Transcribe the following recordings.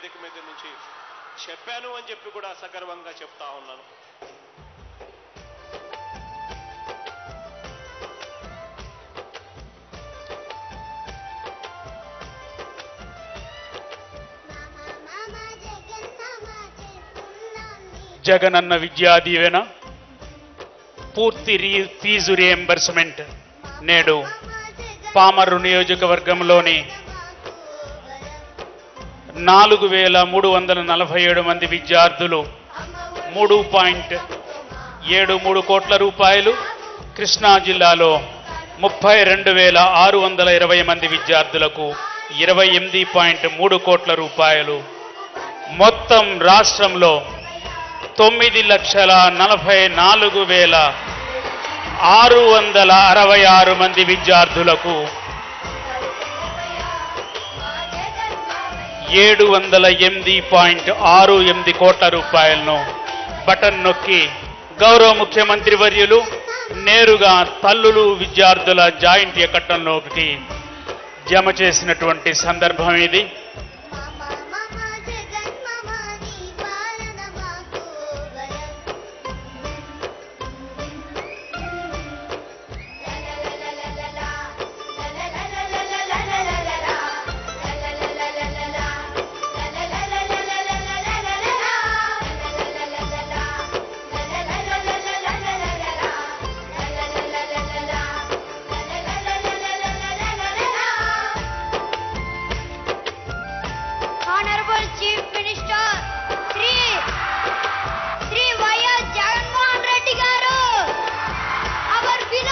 వేదిక మీద నుంచి చెప్పాను అని చెప్పి కూడా సగర్వంగా చెప్తా ఉన్నాను. జగనన్న విద్యా దీవెన పూర్తి ఫీజు రియంబర్స్మెంట్ నేడు పామర్రు నియోజకవర్గంలోని 4347 మంది విద్యార్థులు 3.73 కోట్ల రూపాయలు, కృష్ణా జిల్లాలో 32,620 మంది విద్యార్థులకు 28.3 కోట్ల రూపాయలు, మొత్తం రాష్ట్రంలో 9,44,666 మంది విద్యార్థులకు 708.68 కోట్ల రూపాయలను బటన్ నొక్కి గౌరవ ముఖ్యమంత్రి వర్యులు నేరుగా తల్లులు విద్యార్థుల జాయింట్ అకౌంట్లోకి జమ చేసినటువంటి సందర్భం ఇది.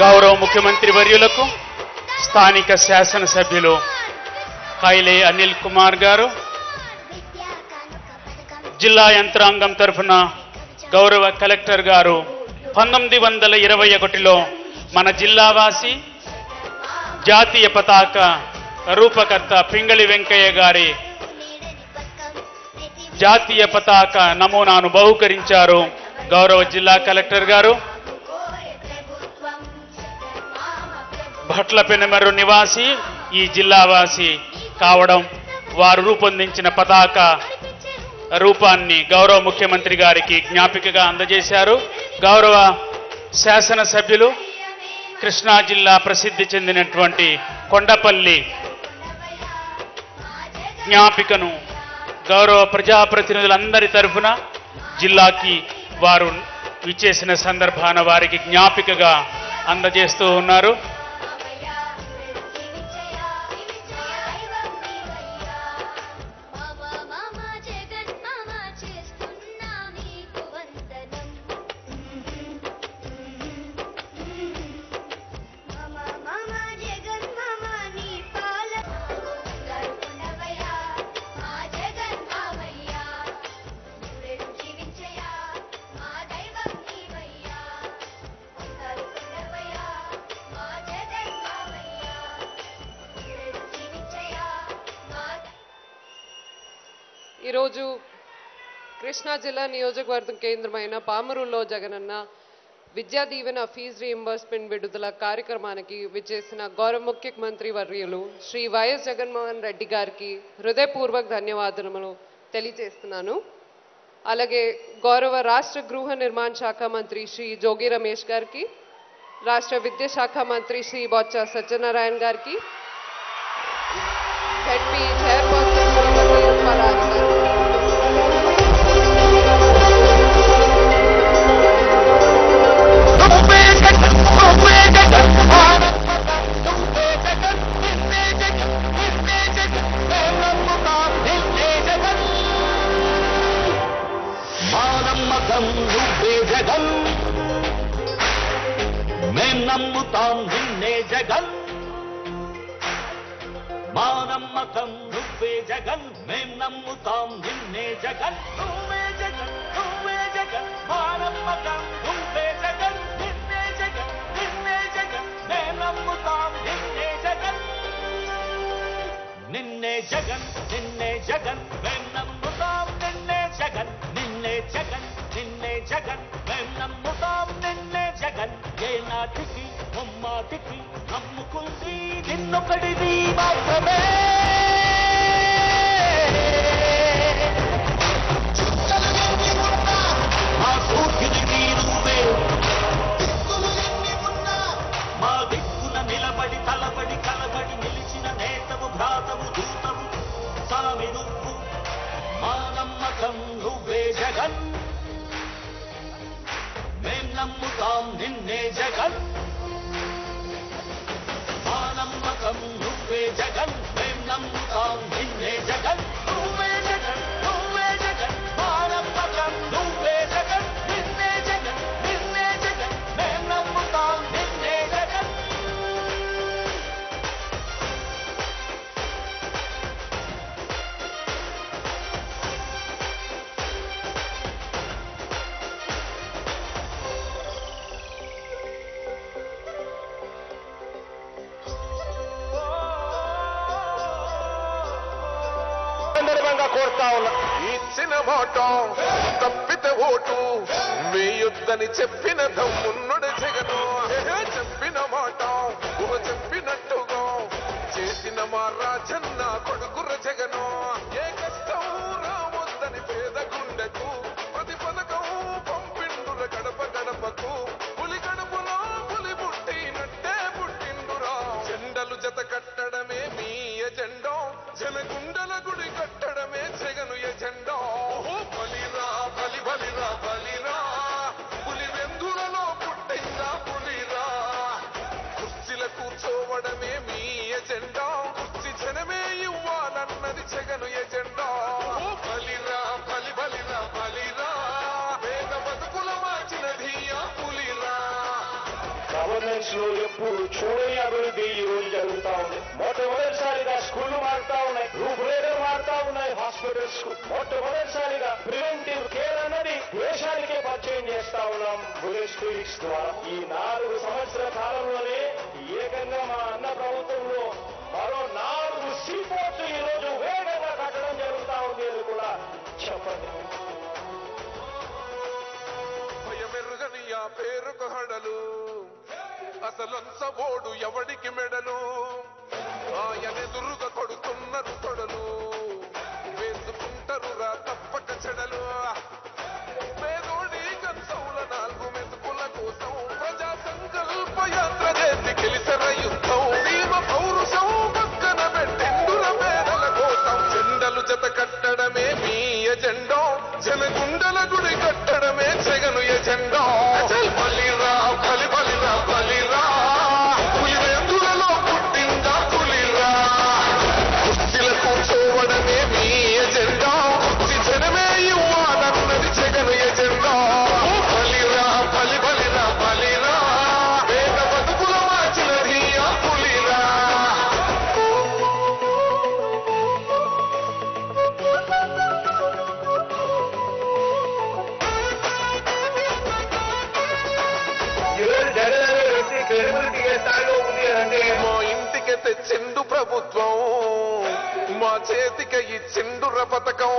గౌరవ ముఖ్యమంత్రి వర్యులకు స్థానిక శాసనసభ్యులు కైలే అనిల్ కుమార్ గారు, జిల్లా యంత్రాంగం తరఫున గౌరవ కలెక్టర్ గారు 1921లో మన జిల్లావాసి జాతీయ పతాక రూపకర్త పింగళి వెంకయ్య గారి జాతీయ పతాక నమూనాను బహూకరించారు. గౌరవ జిల్లా కలెక్టర్ గారు భట్ల పెనమర్రు నివాసి, ఈ జిల్లావాసి కావడం, వారు రూపొందించిన పతాక రూపాన్ని గౌరవ ముఖ్యమంత్రి గారికి జ్ఞాపికగా అందజేశారు. గౌరవ శాసనసభ్యులు కృష్ణా జిల్లా ప్రసిద్ధి చెందినటువంటి కొండపల్లి జ్ఞాపికను గౌరవ ప్రజాప్రతినిధులందరి తరఫున జిల్లాకి వారు విచ్చేసిన సందర్భాన వారికి జ్ఞాపికగా అందజేస్తూ ఉన్నారు. ఈరోజు కృష్ణా జిల్లా నియోజకవర్గం కేంద్రమైన పామరులో జగనన్న విద్యా దీవెన ఫీజు రీయింబర్స్మెంట్ విడుదల కార్యక్రమానికి విచ్చేసిన గౌరవ ముఖ్యమంత్రి వర్యులు శ్రీ వైఎస్ జగన్మోహన్ రెడ్డి గారికి హృదయపూర్వక ధన్యవాదాలు తెలియజేస్తున్నాను. అలాగే గౌరవ రాష్ట్ర గృహ నిర్మాణ శాఖ మంత్రి శ్రీ జోగి రమేష్ గారికి, రాష్ట్ర విద్యాశాఖ మంత్రి శ్రీ బొత్స సత్యనారాయణ గారికి, జడ్పీ చైర్పర్సన్ శ్రీమతి ఉమారాణి గారికి, మేం నమ్ముతాం నిన్నే జగన్, మా నమ్మకం నువ్వే జగన్, మేం నమ్ముతాం నిన్నే జగన్, నువ్వే జగన్, నువ్వే జగన్, మా నమ్మకం నువ్వే జగన్, నిన్నే జగన్, నిన్నే జగన్, మేం నమ్ముతాం నిన్నే జగన్, నిన్నే జగన్, నిన్నే జగన్, మేం నమ్ముతాం నిన్నే జగన్, నిన్నే జగన్, నిన్నే జగన్, మేం నమ్ముతాం నిన్నే జగన్, ఏ నాటికి ముమ్మాటికి నమ్ముకుంది నిన్నొకడిది మాత్రమే. సభాముఖంగా కోరుతా ఉన్నా. ఇచ్చిన మాట తప్పితే ఓటు వేయొద్దని చెప్పిన దమ్మున్నడు జగను. చెప్పిన మాట చెప్పినట్టుగా చేసిన మా రాజన్న కొడుకుర జగను. ఏ కష్టం రావద్దని పేద గుండెకు ప్రతి పథకం పంపిండుర గడప గడపకు. పులి గడపలో పులి పుట్టినట్టే పుట్టిండురా. జెండలు జత కట్టడమే మీ ఎజెండా, జనగుండల గుడి కట్టడమే జగను ఎజెండా. బలిరా బలి బలిరా బలిరా, పులి వెందులలో పుట్టిందా పులిరా. కుర్చీల కూర్చోవడమే మీ ఎజెండా, కుర్చీ జనమే ఇవ్వాలన్నది జగను ఎజెండా. బలిరా బలి బలిరా బలిరా, పేద బతుకుల మార్చినది ఆ పులిరా. గవర్నెన్స్ లో ఎప్పుడు చూడని అభివృద్ధి ఈ రోజు జరుగుతా ఉంది. మొట్టమొదటిసారిగా స్కూళ్లు మారుతా ఉన్నాయి, రూపురేఖలు మారుతా ఉన్నాయి. హాస్పిటల్స్ మొట్టమొదటిసారిగా ప్రివెంటివ్ కేర్ అన్నది దేశానికే పరిచయం చేస్తా ఉన్నాం బుల్లెట్ క్లినిక్స్ ద్వారా. ఈ 4 సంవత్సరాల కాలంలోనే ఏకంగా మా అన్న ప్రభుత్వంలో మరో 4 సీపోర్ట్స్ ఈ రోజు వేగంగా కట్టడం జరుగుతా ఉంది అని కూడా చెప్పండి. భయమెరుగని ఆ పేరుకు హడలు, అసలంచబోడు ఎవడికి మెడలు. ఆయనెదురుగా కొడుతున్నారు తొడలు, వేసుకుంటారు రా తప్పక చెడలు. పేదోడి కంచౌల 4 మెతుకుల కోసం ప్రజా సంకల్ప యాత్ర చేసి గెలిసర యుద్ధం. భీమ పౌరుషం పక్కన పెట్టిండుర పేదల కోసం. జెండలు జత కట్టడమే మీ ఎజెండా, జనగుండల గుడి కట్టడమే జగను ఎజెండా. బలిరా బలి బలిరా బలిరా, పులి వెందులలో పుట్టిందా పులిరా. కుర్చీల కూర్చోవడమే మీ ఎజెండా, కుర్చీ జనమే ఇవ్వాలన్నది జగను ఎజెండా. బలిరా బలి బలిరా బలిరా, పేద బతుకుల మార్చినది ఆ పులిరా. క్రెడిబిలిటీ ఏ స్థాయిలో ఉంది అంటే మా ఇంటికి తెచ్చిండు ప్రభుత్వం, మా చేతికి ఇచ్చిండుర పథకం.